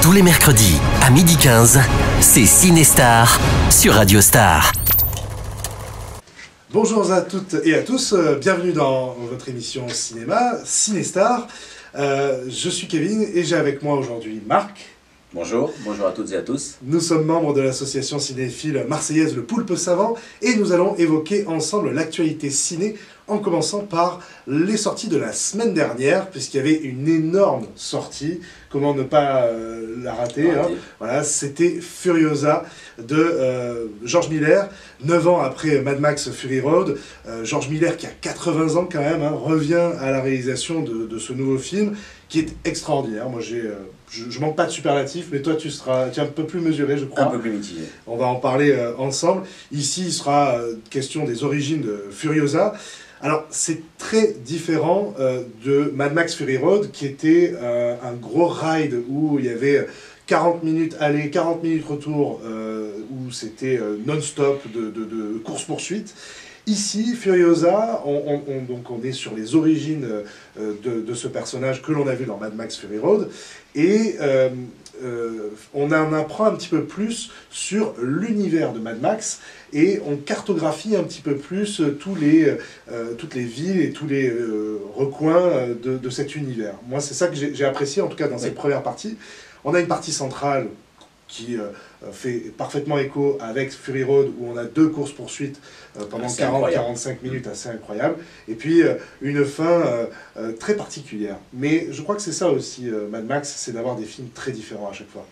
Tous les mercredis à 12h15, c'est Cinestar sur Radio Star. Bonjour à toutes et à tous, bienvenue dans votre émission cinéma, Cinestar. Je suis Kevin et j'ai avec moi aujourd'hui Marc. Bonjour, bonjour à toutes et à tous. Nous sommes membres de l'association cinéphile marseillaise Le Poulpe Savant et nous allons évoquer ensemble l'actualité ciné en commençant par les sorties de la semaine dernière, puisqu'il y avait une énorme sortie, comment ne pas la rater, hein. Voilà, c'était Furiosa de George Miller, 9 ans après Mad Max Fury Road. George Miller, qui a 80 ans quand même, hein, revient à la réalisation de ce nouveau film, qui est extraordinaire. Moi, je manque pas de superlatifs, mais toi, tu es un peu plus mesuré, je crois. Un peu plus mitigé. On va en parler ensemble. Ici, il sera question des origines de Furiosa. Alors, c'est très différent de Mad Max Fury Road, qui était un gros ride où il y avait 40 minutes aller, 40 minutes retour, où c'était non-stop de course-poursuite. Ici, Furiosa, on est sur les origines de ce personnage que l'on a vu dans Mad Max Fury Road, et on en apprend un petit peu plus sur l'univers de Mad Max, et on cartographie un petit peu plus toutes les villes et tous les recoins de cet univers. Moi, c'est ça que j'ai apprécié, en tout cas dans cette première partie. On a une partie centrale qui fait parfaitement écho avec Fury Road, où on a deux courses-poursuites pendant 40-45 minutes, assez incroyable, et puis une fin très particulière. Mais je crois que c'est ça aussi, Mad Max, c'est d'avoir des films très différents à chaque fois.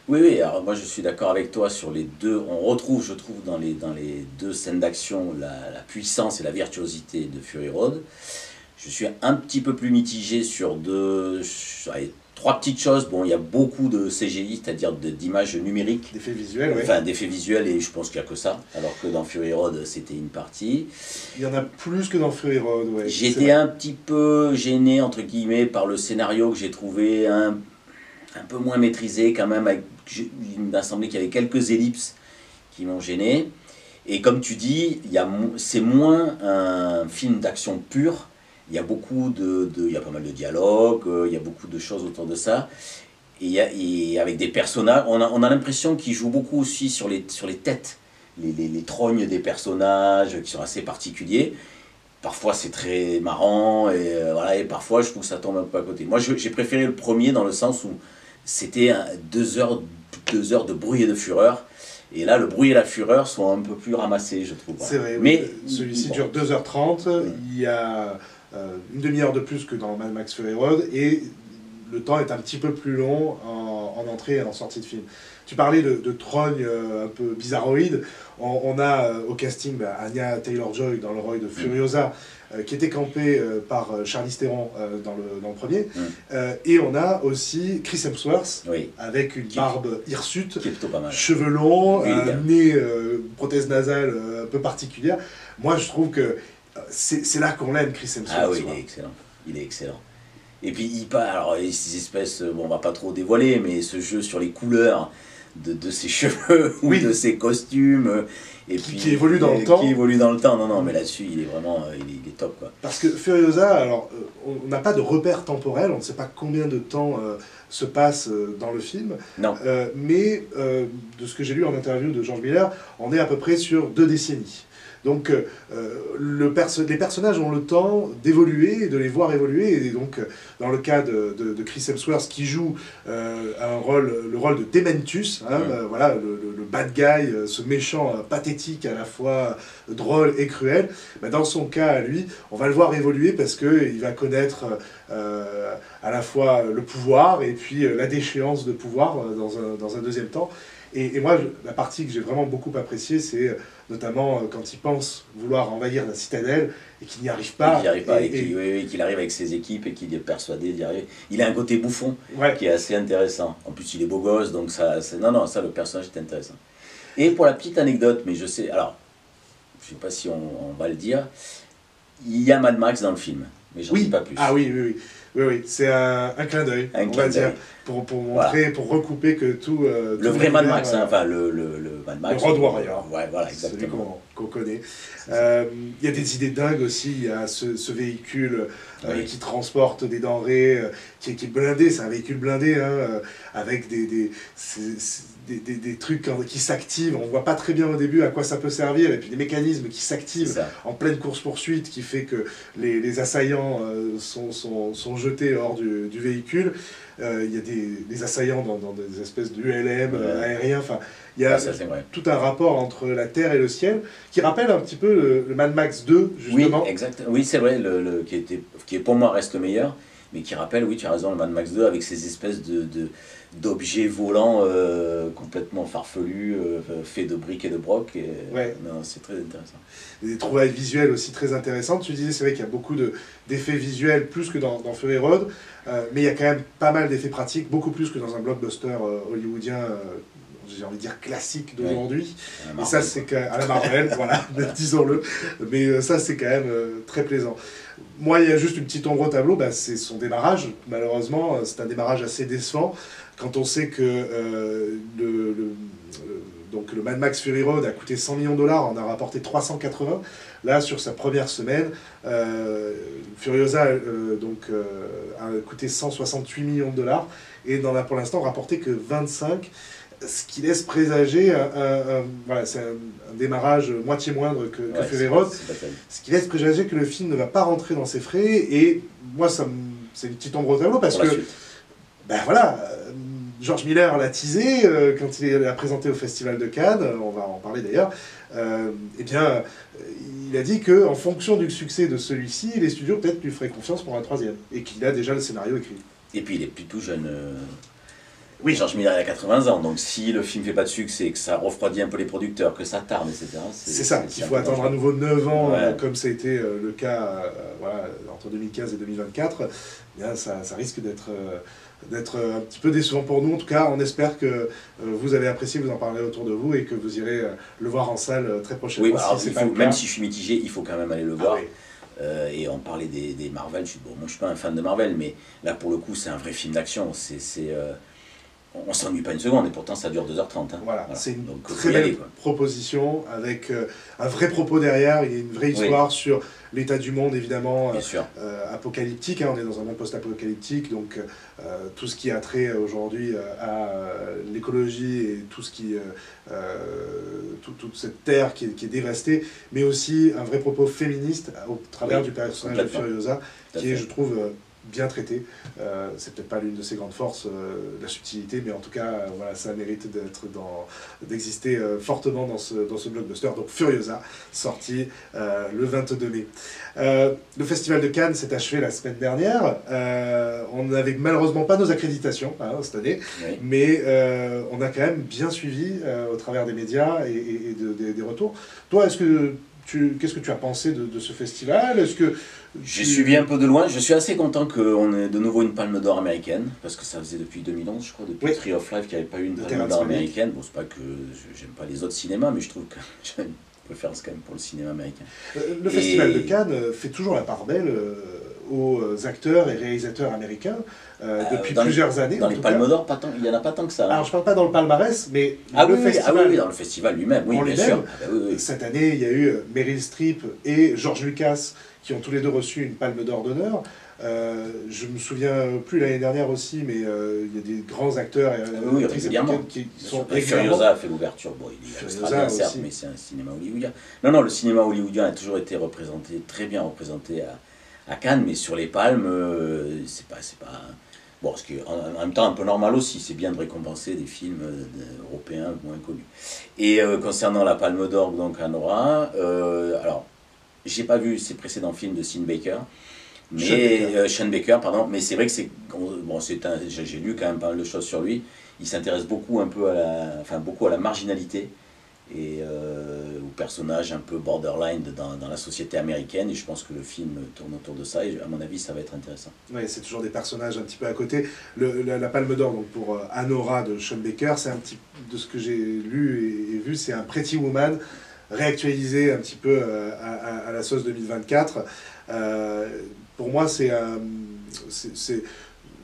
Oui, alors moi je suis d'accord avec toi sur les deux. On retrouve, je trouve, dans les deux scènes d'action la puissance et la virtuosité de Fury Road. Je suis un petit peu plus mitigé sur trois petites choses. Bon, il y a beaucoup de CGI, c'est-à-dire d'images numériques. D'effets visuels, oui. Enfin, d'effets visuels, et je pense qu'il n'y a que ça. Alors que dans Fury Road, c'était une partie. Il y en a plus que dans Fury Road, oui. J'étais un petit peu gêné, entre guillemets, par le scénario que j'ai trouvé un peu moins maîtrisé quand même. Il m'a semblé qu'il y avait quelques ellipses qui m'ont gêné. Et comme tu dis, c'est moins un film d'action pur. Il y a il y a pas mal de dialogues, il y a beaucoup de choses autour de ça. Et avec des personnages, on a l'impression qu'ils jouent beaucoup aussi sur les têtes, les trognes des personnages qui sont assez particuliers. Parfois c'est très marrant, et parfois je trouve que ça tombe un peu à côté. Moi j'ai préféré le premier dans le sens où c'était 2 heures de bruit et de fureur. Et là, le bruit et la fureur sont un peu plus ramassés, je trouve. C'est vrai, mais celui-ci dure 2h30, il y a une demi-heure de plus que dans Mad Max Fury Road, et le temps est un petit peu plus long en entrée et en sortie de film. Tu parlais de trogne un peu bizarroïde. On a au casting Anya Taylor-Joy dans le rôle de Furiosa, qui était campée par Charlize Theron dans le premier. Et on a aussi Chris Hemsworth, avec une barbe hirsute, cheveux longs, nez, prothèse nasale un peu particulière. Moi, je trouve que c'est là qu'on l'aime, Chris Hemsworth. Ah oui, il est excellent. Et puis alors ces espèces, bon, on va pas trop dévoiler, mais ce jeu sur les couleurs de ses cheveux ou de ses costumes, et puis qui évolue dans le temps. Qui évolue dans le temps. Non, mais là-dessus, il est vraiment, il est top, quoi. Parce que Furiosa, alors, on n'a pas de repère temporel, on ne sait pas combien de temps se passe dans le film. Non. Mais de ce que j'ai lu en interview de George Miller, on est à peu près sur 2 décennies. Donc les personnages ont le temps d'évoluer et de les voir évoluer, et donc dans le cas de Chris Hemsworth qui joue le rôle de Dementus, hein, voilà, le bad guy, ce méchant pathétique à la fois drôle et cruel, dans son cas à lui, on va le voir évoluer parce qu'il va connaître à la fois le pouvoir et puis la déchéance de pouvoir dans un deuxième temps. Et moi, la partie que j'ai vraiment beaucoup appréciée, c'est notamment quand il pense vouloir envahir la citadelle et qu'il n'y arrive pas. Et qu'il arrive avec ses équipes et qu'il est persuadé d'y arriver. Il a un côté bouffon qui est assez intéressant. En plus, il est beau gosse, donc ça, le personnage est intéressant. Et pour la petite anecdote, mais je sais, alors, je ne sais pas si on va le dire, il y a Mad Max dans le film, mais j'en dis pas plus. Ah oui, c'est un clin d'œil, on va dire. pour montrer, voilà. pour recouper que tout... Le vrai Mad Max, hein, enfin le Mad Max. Le Road Warrior. Ouais, voilà, exactement. Qu'on connaît. Il y a des idées dingues aussi, il y a ce véhicule Oui. qui transporte des denrées, qui est blindé, c'est un véhicule blindé, hein, avec des trucs qui s'activent, on voit pas très bien au début à quoi ça peut servir, et puis des mécanismes qui s'activent en pleine course-poursuite, qui fait que les assaillants sont jetés hors du véhicule. Il y a des assaillants dans des espèces d'ULM aériens, enfin, il y a tout un rapport entre la terre et le ciel, qui rappelle un petit peu le Mad Max 2, justement. Oui, exact. Oui, c'est vrai, qui pour moi reste le meilleur, mais qui rappelle, oui, tu as raison, le Mad Max 2 avec ces espèces d'objets volants complètement farfelus, faits de briques et de broc. Ouais. Non, c'est très intéressant. Des trouvailles visuelles aussi très intéressantes. Tu disais, c'est vrai qu'il y a beaucoup d'effets visuels, plus que dans Fury Road, mais il y a quand même pas mal d'effets pratiques, beaucoup plus que dans un blockbuster hollywoodien, j'ai envie de dire classique d'aujourd'hui. Et ça, c'est à la Marvel, voilà, disons-le. Mais ça, c'est quand même très plaisant. Moi, il y a juste une petite ombre au tableau, c'est son démarrage. Malheureusement, c'est un démarrage assez décevant. Quand on sait que donc le Mad Max Fury Road a coûté 100 millions de dollars, en a rapporté 380. Là, sur sa première semaine, Furiosa a coûté 168 millions de dollars et n'en a pour l'instant rapporté que 25, ce qui laisse présager voilà, c'est un démarrage moitié moindre que Fury Road, ce qui laisse présager que le film ne va pas rentrer dans ses frais, et moi, c'est une petite ombre au tableau, parce que, ben voilà, George Miller l'a teasé quand il l'a présenté au Festival de Cannes, on va en parler d'ailleurs, eh bien, il a dit qu'en fonction du succès de celui-ci, les studios peut-être lui feraient confiance pour un troisième, et qu'il a déjà le scénario écrit. Et puis il est plutôt jeune. Oui, George Miller il a 80 ans, donc si le film ne fait pas de succès, que ça refroidit un peu les producteurs, que ça tarde, etc. C'est ça, qu'il faut attendre à nouveau 9 ans, comme ça a été le cas voilà, entre 2015 et 2024, eh bien, ça risque d'être un petit peu décevant pour nous. En tout cas, on espère que vous avez apprécié, vous en parlez autour de vous, et que vous irez le voir en salle très prochainement. Oui, alors, même si je suis mitigé, il faut quand même aller le voir. Oui. Et on parlait des Marvel, moi je suis pas un fan de Marvel, mais là pour le coup c'est un vrai film d'action. On s'ennuie pas une seconde, et pourtant ça dure 2h30. Hein. Voilà. C'est une très belle proposition, avec un vrai propos derrière. Il y a une vraie histoire sur l'état du monde, évidemment, apocalyptique. Hein. On est dans un monde post-apocalyptique, donc tout ce qui a trait aujourd'hui à l'écologie et tout ce qui, toute cette terre qui est dévastée, mais aussi un vrai propos féministe au travers du personnage de Furiosa, qui est, je trouve, bien traité. C'est peut-être pas l'une de ses grandes forces, la subtilité, mais en tout cas, voilà, ça mérite d'exister fortement dans ce blockbuster. Donc Furiosa, sorti le 22 mai. Le Festival de Cannes s'est achevé la semaine dernière. On n'avait malheureusement pas nos accréditations cette année, mais on a quand même bien suivi au travers des médias et des retours. Toi, qu'est-ce que tu as pensé de ce festival? J'ai suivi un peu de loin. Je suis assez content qu'on ait de nouveau une Palme d'Or américaine, parce que ça faisait depuis 2011, je crois, depuis Tree of Life, qu'il n'y avait pas eu une Palme d'Or américaine. Bon, c'est pas que j'aime pas les autres cinémas, mais je trouve que j'ai une préférence quand même pour le cinéma américain. Le Festival de Cannes fait toujours la part belle aux acteurs et réalisateurs américains depuis plusieurs années. Dans les Palmes d'Or, il n'y en a pas tant que ça. Hein. Alors, je ne parle pas dans le palmarès, mais festival, dans le festival lui-même, oui, bien sûr. Cette année, il y a eu Meryl Streep et George Lucas qui ont tous les deux reçu une Palme d'Or d'honneur. Je me souviens plus l'année dernière aussi, mais il y a des grands acteurs et actrices américaines qui sont régulièrement. Furiosa a fait l'ouverture. Bon, il est australien, certes, mais c'est un cinéma hollywoodien. Non, le cinéma hollywoodien a toujours été très bien représenté à Cannes, mais sur les Palmes, c'est pas bon, ce qui est en même temps un peu normal aussi, c'est bien de récompenser des films européens moins connus. Et concernant la Palme d'Or, donc à Nora, alors, j'ai pas vu ses précédents films de Sean Baker, Sean Baker, pardon, mais c'est vrai que j'ai lu quand même pas mal de choses sur lui. Il s'intéresse beaucoup beaucoup à la marginalité et aux personnages un peu borderline dans la société américaine, et je pense que le film tourne autour de ça, et à mon avis ça va être intéressant. Oui, c'est toujours des personnages un petit peu à côté. La Palme d'Or donc pour Anora de Sean Baker, c'est un petit, de ce que j'ai lu et vu, c'est un Pretty Woman réactualisé un petit peu à la sauce 2024. Pour moi, c'est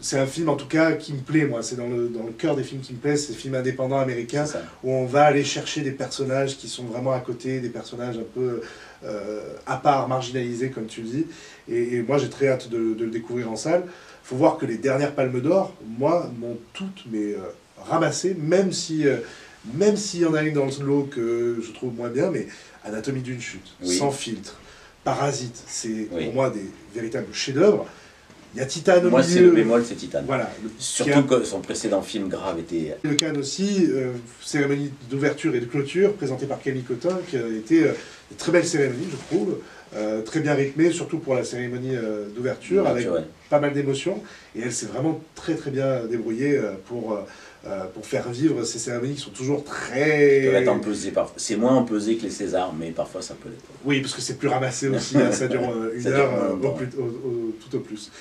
c'est un film en tout cas qui me plaît, moi. C'est dans le cœur des films qui me plaisent, ces films indépendants américains où on va aller chercher des personnages qui sont vraiment à côté, des personnages un peu à part, marginalisés, comme tu le dis. Et moi, j'ai très hâte de le découvrir en salle. Il faut voir que les dernières Palmes d'Or, moi, m'ont toutes ramassé, même s'il y en a une dans le lot que je trouve moins bien, mais Anatomie d'une chute, sans filtre. Parasite, c'est pour moi des véritables chefs-d'œuvre. Il y a Titane au milieu. Moi, c'est le bémol, c'est Titane. Voilà. Surtout que son précédent film grave était... Le Cannes aussi, cérémonie d'ouverture et de clôture, présentée par Camille Cotin, qui a été une très belle cérémonie, je trouve. Très bien rythmée, surtout pour la cérémonie d'ouverture, avec pas mal d'émotions. Et elle s'est vraiment très très bien débrouillée pour faire vivre ces cérémonies qui sont toujours très... Qui peuvent être empesées parfois. C'est moins empesé que les Césars, mais parfois ça peut l'être. Oui, parce que c'est plus ramassé aussi, hein, ça dure une heure tout au plus.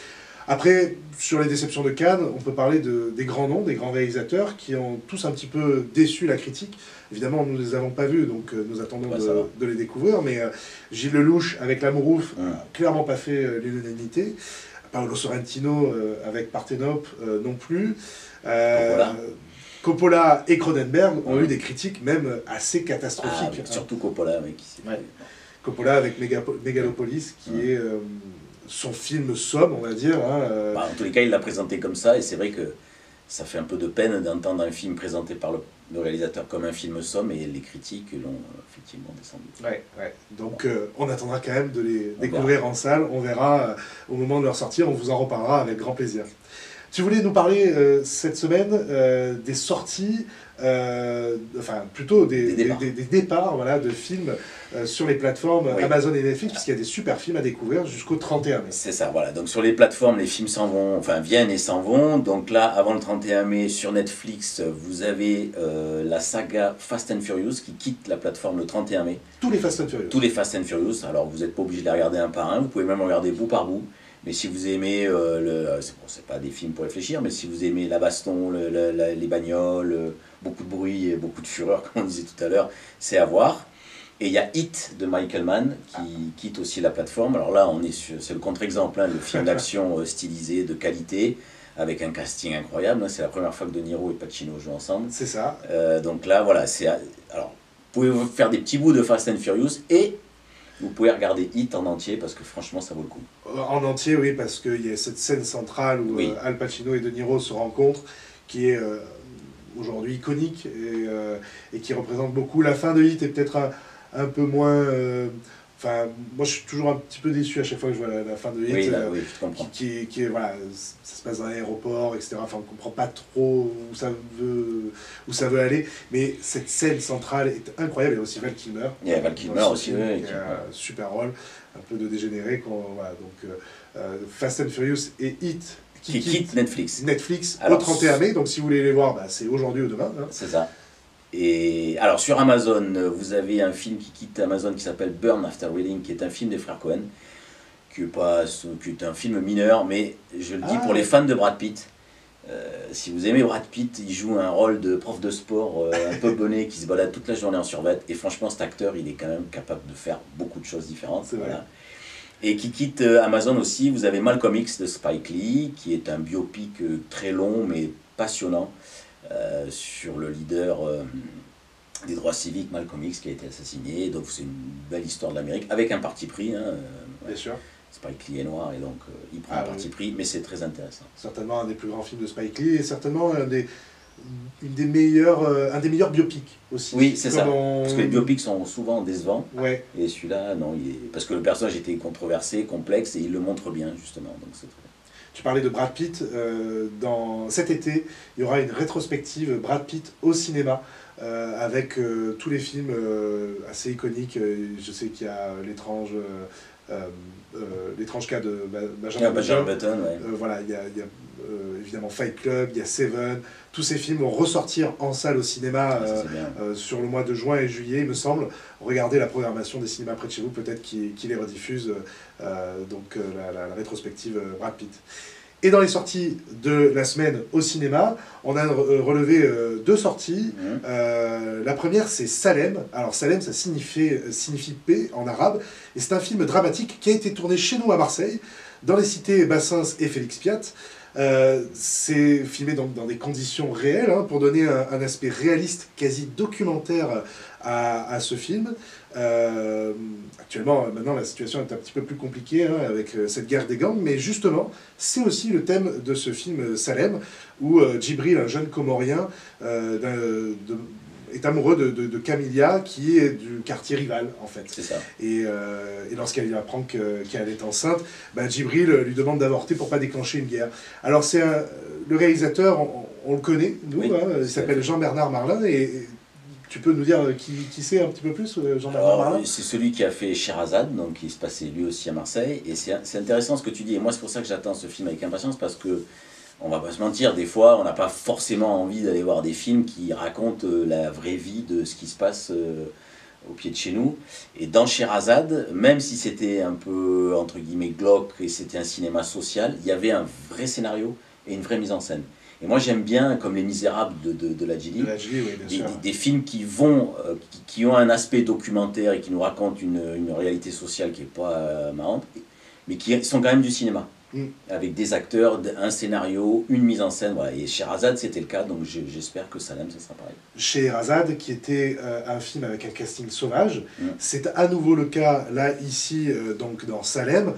Après, sur les déceptions de Cannes, on peut parler des grands noms, des grands réalisateurs qui ont tous un petit peu déçu la critique. Évidemment, nous ne les avons pas vus, donc nous attendons de les découvrir. Mais Gilles Lelouch avec L'Amourouf n'a clairement pas fait l'unanimité. Paolo Sorrentino avec Parthénope non plus. Coppola et Cronenberg ont eu des critiques même assez catastrophiques. Surtout Coppola, Coppola avec Megalopolis, qui est son film somme, on va dire. En tous les cas, il l'a présenté comme ça, et c'est vrai que ça fait un peu de peine d'entendre un film présenté par le réalisateur comme un film somme, et les critiques l'ont effectivement descendu. Donc on attendra quand même de les découvrir en salle, on verra au moment de leur sortie, on vous en reparlera avec grand plaisir. Tu voulais nous parler cette semaine des sorties, enfin plutôt des départs de films sur les plateformes Amazon et Netflix, parce qu'il y a des super films à découvrir jusqu'au 31 mai. C'est ça, voilà. Donc sur les plateformes, les films s'en vont, enfin viennent et s'en vont. Donc là, avant le 31 mai, sur Netflix, vous avez la saga Fast and Furious qui quitte la plateforme le 31 mai. Tous les Fast and Furious. Tous les Fast and Furious. Alors vous n'êtes pas obligé de les regarder un par un, vous pouvez même regarder bout par bout. Mais si vous aimez, c'est pas des films pour réfléchir, mais si vous aimez la baston, les bagnoles, beaucoup de bruit et beaucoup de fureur, comme on disait tout à l'heure, c'est à voir. Et il y a Hit de Michael Mann qui quitte aussi la plateforme. Alors là, c'est le contre-exemple, le film d'action stylisé, de qualité, avec un casting incroyable. C'est la première fois que De Niro et Pacino jouent ensemble. C'est ça. Donc là, voilà, alors, vous pouvez faire des petits bouts de Fast and Furious et vous pouvez regarder Hit en entier parce que franchement ça vaut le coup. En entier, oui, parce qu'il y a cette scène centrale où Al Pacino et De Niro se rencontrent qui est aujourd'hui iconique et qui représente beaucoup. La fin de Hit est peut-être un peu moins... Enfin, moi je suis toujours un petit peu déçu à chaque fois que je vois la fin de Hit. Oui, je comprends. Qui est, voilà, ça se passe dans l'aéroport, etc. Enfin, on ne comprend pas trop où ça veut aller. Mais cette scène centrale est incroyable. Il y a aussi Val Kilmer. Il y a Val Kilmer aussi, qui a un super rôle, un peu de dégénéré. Voilà, donc, Fast and Furious et Hit qui quitte Netflix. Alors, au 31 mai. Donc si vous voulez les voir, c'est aujourd'hui ou demain. C'est ça. Et alors sur Amazon, vous avez un film qui quitte Amazon qui s'appelle Burn After Reading, qui est un film des frères Coen, qui est un film mineur, mais je le dis pour les fans de Brad Pitt. Si vous aimez Brad Pitt, il joue un rôle de prof de sport un peu bonnet qui se balade toute la journée en survêt, et franchement cet acteur il est quand même capable de faire beaucoup de choses différentes. Voilà. Et qui quitte Amazon aussi, vous avez Malcolm X de Spike Lee, qui est un biopic très long mais passionnant. Sur le leader des droits civiques, Malcolm X, qui a été assassiné. Donc c'est une belle histoire de l'Amérique, avec un parti pris. Bien sûr. Spike Lee est noir, et donc il prend un parti pris, mais c'est très intéressant. Certainement un des plus grands films de Spike Lee, et certainement un des meilleurs biopics aussi. Oui, c'est ça. Parce que les biopics sont souvent décevants. Et celui-là, non, parce que le personnage était controversé, complexe, et il le montre bien, justement. Donc c'est très... Tu parlais de Brad Pitt. Cet été, il y aura une rétrospective Brad Pitt au cinéma avec tous les films assez iconiques. Je sais qu'il y a l'étrange cas de Benjamin Button. Voilà, il y a évidemment Fight Club, il y a Seven. Tous ces films vont ressortir en salle au cinéma sur le mois de juin et juillet, il me semble. Regardez la programmation des cinémas près de chez vous, peut-être qui les rediffuse. La rétrospective Brad Pitt. Et dans les sorties de la semaine au cinéma, on a relevé deux sorties. La première, c'est Salem. Alors Salem, ça signifie paix en arabe. Et c'est un film dramatique qui a été tourné chez nous à Marseille, dans les cités Bassins et Félix Piat. C'est filmé donc dans des conditions réelles, hein, pour donner un aspect réaliste, quasi documentaire à ce film. Actuellement, maintenant, la situation est un petit peu plus compliquée, hein, avec cette guerre des gangs, mais justement, c'est aussi le thème de ce film Salem, où Djibril, un jeune Comorien, est amoureux de Camilla, qui est du quartier rival, en fait. C'est ça. Et lorsqu'elle apprend qu'elle est enceinte, Djibril lui demande d'avorter pour pas déclencher une guerre. Alors, le réalisateur, on le connaît, nous, oui, hein, il s'appelle Jean-Bernard Marlin, et tu peux nous dire qui c'est un petit peu plus, Jean-Bernard Marlin? C'est celui qui a fait Sherazade, donc qui se passait lui aussi à Marseille, et c'est intéressant ce que tu dis, et moi c'est pour ça que j'attends ce film avec impatience, parce que on va pas se mentir, des fois on n'a pas forcément envie d'aller voir des films qui racontent la vraie vie de ce qui se passe au pied de chez nous. Et dans Sherazade, même si c'était un peu entre guillemets glauque et c'était un cinéma social, il y avait un vrai scénario et une vraie mise en scène. Et moi j'aime bien, comme Les Misérables de la Djili, oui, des films qui ont un aspect documentaire et qui nous racontent une réalité sociale qui n'est pas marrante, mais qui sont quand même du cinéma. Avec des acteurs, un scénario, une mise en scène, voilà. Et Sherazade c'était le cas, donc j'espère que Salem ça sera pareil. Sherazade, qui était un film avec un casting sauvage, c'est à nouveau le cas là ici, donc dans Salem,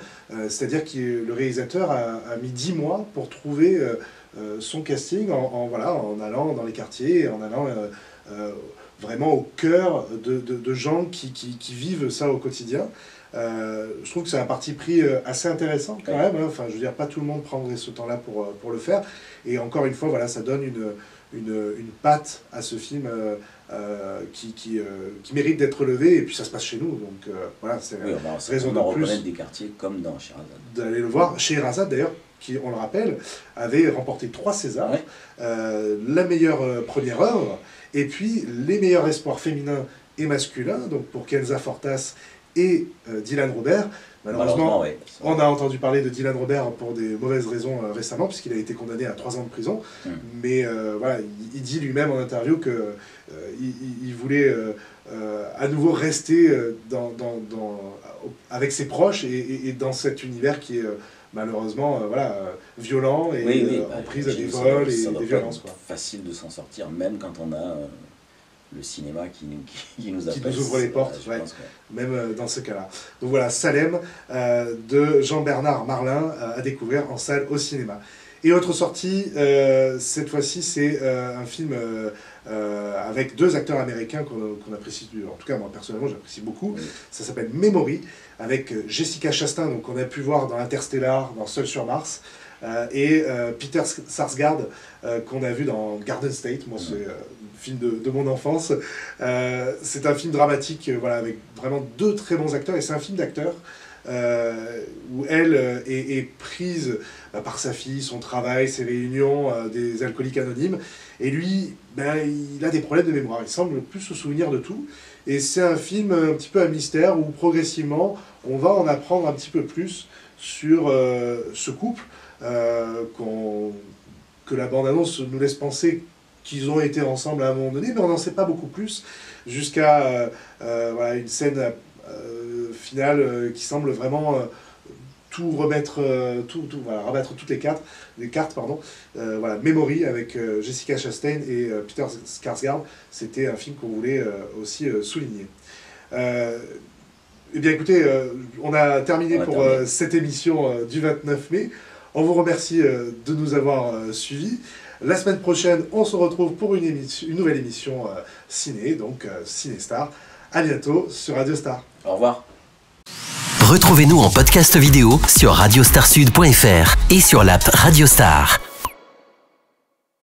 c'est-à-dire que le réalisateur a mis 10 mois pour trouver son casting en allant dans les quartiers, en allant vraiment au cœur de gens qui vivent ça au quotidien. Je trouve que c'est un parti pris assez intéressant quand même, hein. Enfin, je veux dire, pas tout le monde prendrait ce temps-là pour le faire, et encore une fois, voilà, ça donne une patte à ce film qui mérite d'être levé, et puis ça se passe chez nous, donc voilà, c'est raison de plus reconnaître des quartiers comme dans Sherazade. D'aller le voir. Sherazade d'ailleurs, qui, on le rappelle, avait remporté 3 Césars, la meilleure première œuvre, et puis les meilleurs espoirs féminins et masculins, donc pour Kenza Fortas et Dylan Robert. Malheureusement, on a entendu parler de Dylan Robert pour des mauvaises raisons récemment, puisqu'il a été condamné à 3 ans de prison. Mais voilà, il dit lui-même en interview qu'il voulait à nouveau rester avec ses proches et dans cet univers qui est malheureusement violent et en prise à des vols et des violences. Facile de s'en sortir, même quand on a le cinéma qui nous appelle. Qui nous ouvre les portes, même dans ce cas-là. Donc voilà, Salem de Jean-Bernard Marlin à découvrir en salle au cinéma. Et autre sortie, cette fois-ci, c'est un film avec 2 acteurs américains qu'on apprécie, en tout cas moi personnellement j'apprécie beaucoup. Ça s'appelle Memory, avec Jessica Chastain, donc on a pu voir dans Interstellar, dans Seul sur Mars, et Peter Sarsgaard, qu'on a vu dans Garden State. Moi c'est film de mon enfance. C'est un film dramatique, voilà, avec vraiment 2 très bons acteurs, et c'est un film d'acteur où elle est prise par sa fille, son travail, ses réunions, des alcooliques anonymes, et lui, il a des problèmes de mémoire, il semble plus se souvenir de tout, et c'est un film un petit peu à mystère, où progressivement on va en apprendre un petit peu plus sur ce couple, que la bande-annonce nous laisse penser qu'ils ont été ensemble à un moment donné, mais on n'en sait pas beaucoup plus, jusqu'à voilà, une scène finale qui semble vraiment tout remettre, voilà, rabattre toutes les cartes, voilà, Memory avec Jessica Chastain et Peter Sarsgaard, c'était un film qu'on voulait aussi souligner. Eh bien écoutez, on a terminé pour cette émission du 29 mai. On vous remercie de nous avoir suivis. La semaine prochaine, on se retrouve pour une nouvelle émission ciné, donc Cinestar. À bientôt sur Radio Star. Au revoir. Retrouvez-nous en podcast vidéo sur radiostarsud.fr et sur l'app Radio Star.